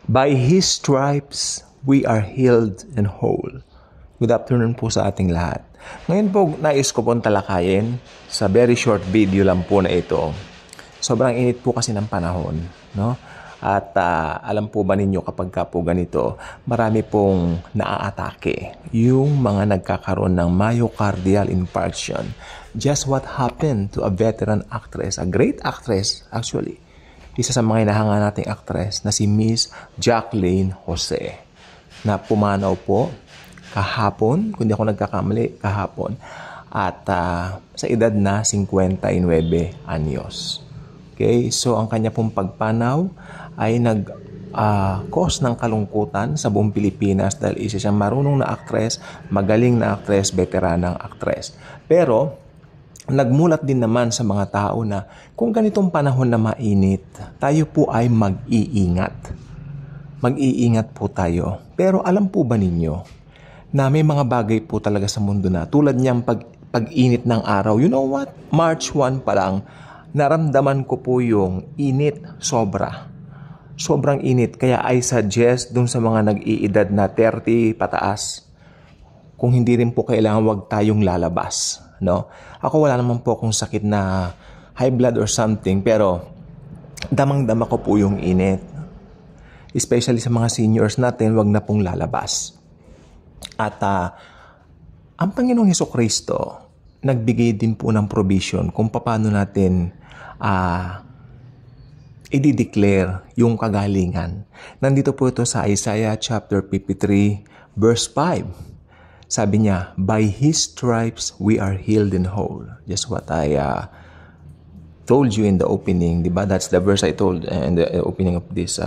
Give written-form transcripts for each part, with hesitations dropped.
By His stripes, we are healed and whole. Good afternoon po sa ating lahat. Ngayon po, nais ko pong talakayin sa very short video lang po na ito. Sobrang init po kasi ng panahon, no? At alam po ba ninyo kapag ka po ganito, marami pong naaatake. Yung mga nagkakaroon ng myocardial infarction. Just what happened to a veteran actress, a great actress actually. Isa sa mga hinahanga nating actress na si Miss Jacqueline Jose na pumanaw po kahapon, kung di ako nagkakamali, kahapon. At sa edad na 59 anyos. Okay, so ang kanya pong pagpanaw ay nag-cause ng kalungkutan sa buong Pilipinas dahil isa siyang marunong na actress, magaling na actress, veteranang actress. Pero nagmulat din naman sa mga tao na kung ganitong panahon na mainit, tayo po ay mag-iingat. Mag-iingat po tayo. Pero alam po ba ninyo na may mga bagay po talaga sa mundo na tulad niyang pag-init ng araw. You know what? March 1 pa lang, naramdaman ko po yung init sobra. Sobrang init. Kaya I suggest dun sa mga nag-iedad na 30 pataas, kung hindi rin po kailangan, wag tayong lalabas. No? Ako wala naman po akong sakit na high blood or something, pero damang-dama ko po yung init. Especially sa mga seniors natin, wag na pong lalabas. At ang Panginoong Hesukristo, nagbigay din po ng provision kung paano natin i-declare yung kagalingan. Nandito po ito sa Isaiah chapter 53 verse 5. Sabi niya, by His stripes we are healed and whole. Just what I told you in the opening, diba? That's the verse I told in the opening of this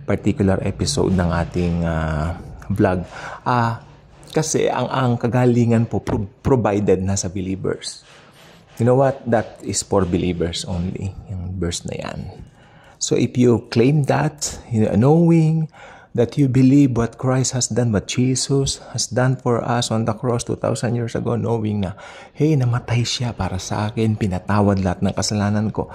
particular episode ng ating vlog. Kasi ang kagalingan po provided na sa believers. You know what? That is for believers only. Yung verse na yan. So if you claim that, knowing that you believe what Christ has done, what Jesus has done for us on the cross 2,000 years ago, knowing na, hey, namatay siya para sa akin, pinatawad lahat ng kasalanan ko.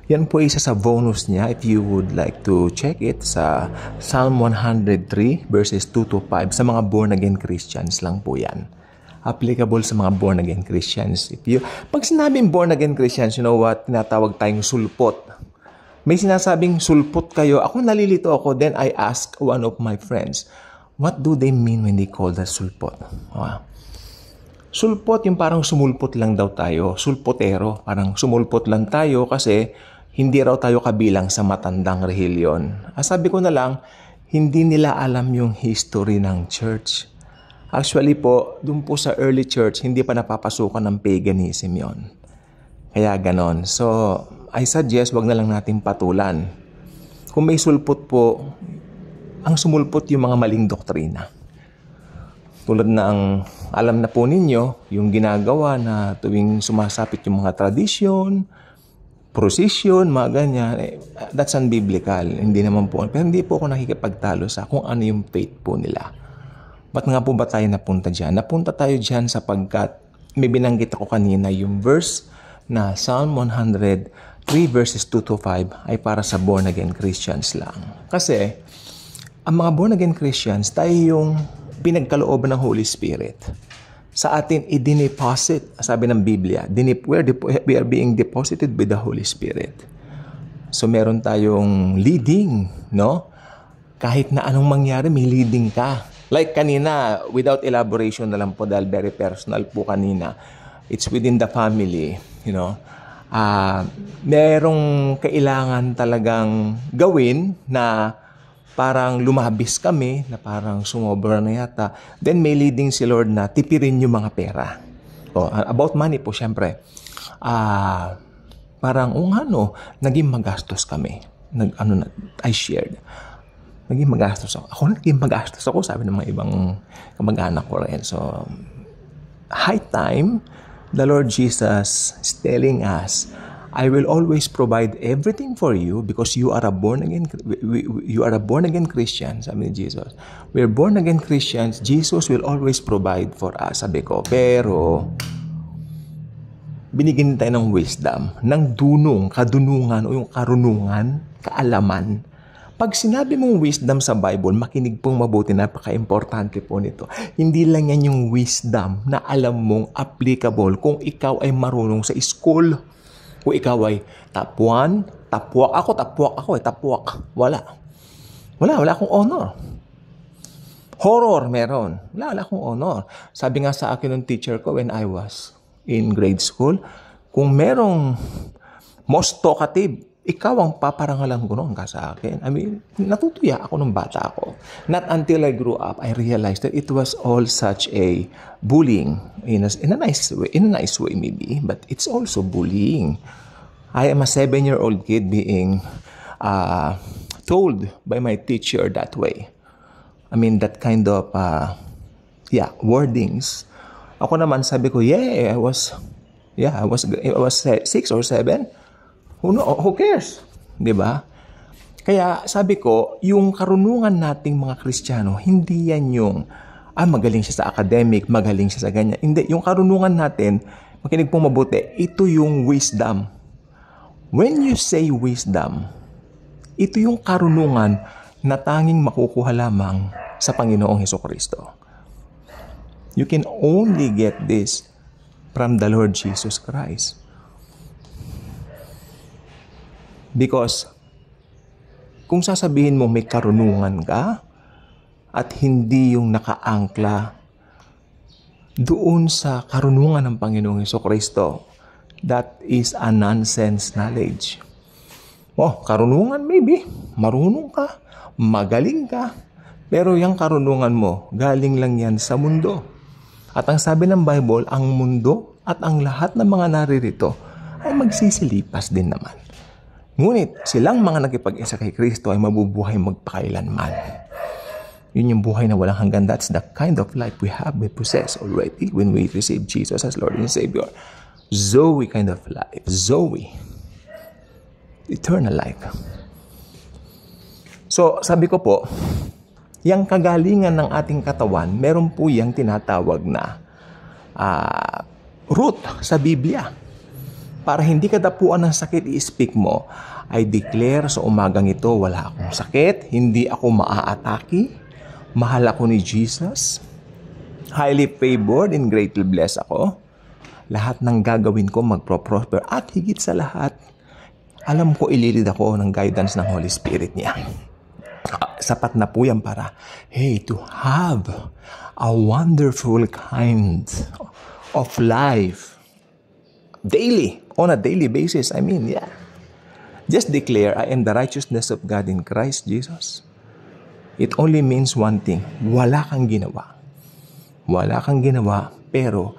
Yan po isa sa bonus niya if you would like to check it sa Psalm 103 verses 2 to 5. Sa mga born-again Christians lang po yan. Applicable sa mga born-again Christians. Pag sinabing born-again Christians, you know what? Tinatawag tayong sulpot. May sinasabing sulpot kayo. Ako nalilito ako. Then I ask one of my friends, what do they mean when they call that sulpot? Sulpot, yung parang sumulpot lang daw tayo. Sulpotero. Parang sumulpot lang tayo kasi hindi raw tayo kabilang sa matandang rehiyon. Sabi ko na lang, hindi nila alam yung history ng church. Actually po, dun po sa early church, hindi pa napapasukan ng paganism yon. Kaya ganon. So, I suggest wag na lang natin patulan. Kung may sulpot po, ang sumulpot yung mga maling doktrina. Tulad ng alam na po ninyo, yung ginagawa na tuwing sumasapit yung mga tradisyon, procession, mga ganyan, that's unbiblical. Hindi naman po. Pero hindi po ako nakikipagtalo sa kung ano yung faith po nila. Ba't nga po ba tayo napunta dyan? Napunta tayo dyan sapagkat may binanggit ako kanina yung verse na Psalm 103 verses 2 to 5 ay para sa born-again Christians lang. Kasi, ang mga born-again Christians, tayo yung pinagkalooban ng Holy Spirit. Sa atin, i-deposit, sabi ng Biblia, we are being deposited with the Holy Spirit. So, meron tayong leading, no? Kahit na anong mangyari, may leading ka. Like kanina, without elaboration na lang po dahil very personal po kanina, it's within the family, you know. Merong kailangan talagang gawin na parang lumabis kami, na parang sumobra na yata. Then may leading si Lord na tipirin yung mga pera. About money po, syempre. Parang, naging magastos kami. I shared. Naging magastos ako. Naging magastos ako, sabi ng mga ibang kamag-anak ko rin. So, high time, the Lord Jesus is telling us, I will always provide everything for you because you are a born-again Christian, sabi ni Jesus. We're born-again Christians, Jesus will always provide for us, sabi ko. Pero, binigyan tayo ng wisdom, ng kadunungan, o yung karunungan, kaalaman, Pag sinabi mong wisdom sa Bible, makinig pong mabuti, napaka-importante po nito. Hindi lang yan yung wisdom na alam mong applicable kung ikaw ay marunong sa school. Kung ikaw ay top 1, tapwak ako. Wala akong honor. Horror meron. Wala akong honor. Sabi nga sa akin ng teacher ko when I was in grade school, kung merong most talkative, ikaw ang paparangalan ko noon ka sa akin. I mean, natutuya ako nung bata ako. Not until I grew up, I realized that it was all such a bullying in a nice way maybe, but it's also bullying. I am a 7-year-old kid being told by my teacher that way. I mean, that kind of wordings. Ako naman sabi ko, I was 6 or 7. Who cares? 'Di ba? Kaya sabi ko, yung karunungan nating mga Kristiyano, hindi yan yung magaling siya sa academic, magaling siya sa ganyan. Hindi, yung karunungan natin, makinig pong mabuti, ito yung wisdom. When you say wisdom, ito yung karunungan na tanging makukuha lamang sa Panginoong Hesukristo. You can only get this from the Lord Jesus Christ. Because kung sasabihin mo may karunungan ka at hindi yung nakaangkla doon sa karunungan ng Panginoong Hesukristo, that is a nonsense knowledge. Karunungan maybe, marunong ka, magaling ka, pero yung karunungan mo, galing lang yan sa mundo. At ang sabi ng Bible, ang mundo at ang lahat ng mga naririto ay magsisilipas din naman. Ngunit silang mga nakipag-isa kay Kristo ay mabubuhay magpakailanman. Yun yung buhay na walang hanggan. That's the kind of life we possess already when we receive Jesus as Lord and Savior. Zoe kind of life. Zoe. Eternal life. So, sabi ko po, yung kagalingan ng ating katawan, meron po yung tinatawag na root sa Biblia. Para hindi ka dapuan ng sakit, i-speak mo, I declare sa umagang ito, wala akong sakit, hindi ako maaatake, mahal ako ni Jesus, highly favored and greatly blessed ako, lahat ng gagawin ko magpro-prosper, at higit sa lahat, alam ko ililid ako ng guidance ng Holy Spirit niya. Sapat na po yan para, to have a wonderful kind of life daily, on a daily basis. I mean, just declare, I am the righteousness of God in Christ Jesus. It only means one thing, wala kang ginawa. Wala kang ginawa, pero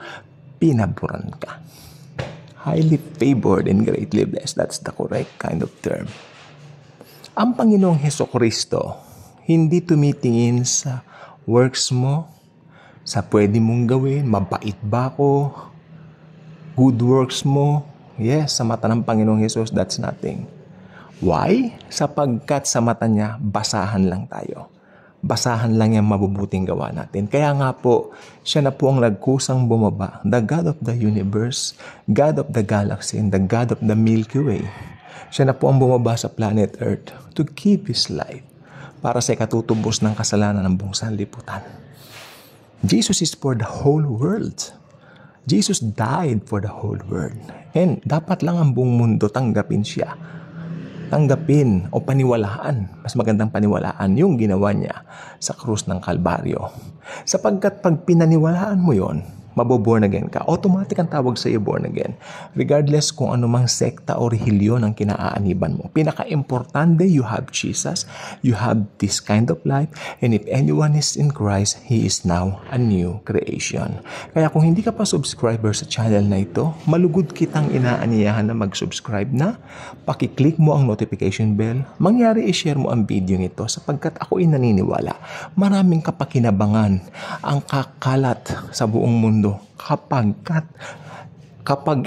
pinaburan ka. Highly favored and greatly blessed. That's the correct kind of term. Ang Panginoong Hesukristo, hindi tumitingin sa works mo, sa pwede mong gawin, mabait ba ako, good works mo. Yes, sa mata ng Panginoong Hesus, that's nothing. Why? Sapagkat sa mata niya, basahan lang tayo. Basahan lang yung mabubuting gawa natin. Kaya nga po, siya na po ang nagkusang bumaba. The God of the universe, God of the galaxy, and the God of the Milky Way. Siya na po ang bumaba sa planet Earth to keep His life para sa ikatutubos ng kasalanan ng buong sanlibutan. Jesus is for the whole world. Jesus died for the whole world. And dapat lang ang buong mundo tanggapin siya. Tanggapin o paniwalaan. Mas magandang paniwalaan yung ginawa niya sa krus ng Kalbaryo. Sapagkat pag pinaniwalaan mo yon, maboborn again ka. Automatic ang tawag sa iyo born again. Regardless kung anumang sekta o relihiyon ang kinaaaniban mo. Pinaka-importante, you have Jesus. You have this kind of life. And if anyone is in Christ, he is now a new creation. Kaya kung hindi ka pa subscriber sa channel na ito, malugod kitang inaaniyahan na mag-subscribe na. Pakiclick mo ang notification bell. Mangyari i-share mo ang video nito sapagkat ako'y naniniwala. Maraming kapakinabangan ang kakalat sa buong mundo kapag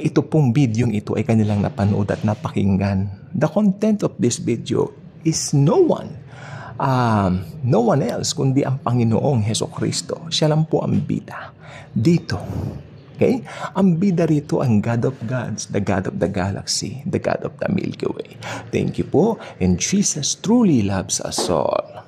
ito pong video ito ay kanilang napanood at napakinggan. The content of this video is no one else kundi ang Panginoong Hesukristo. Siya lang po ang bida dito Okay? Ang bida rito ang God of Gods, the God of the galaxy, the God of the Milky Way. Thank you po, and Jesus truly loves us all.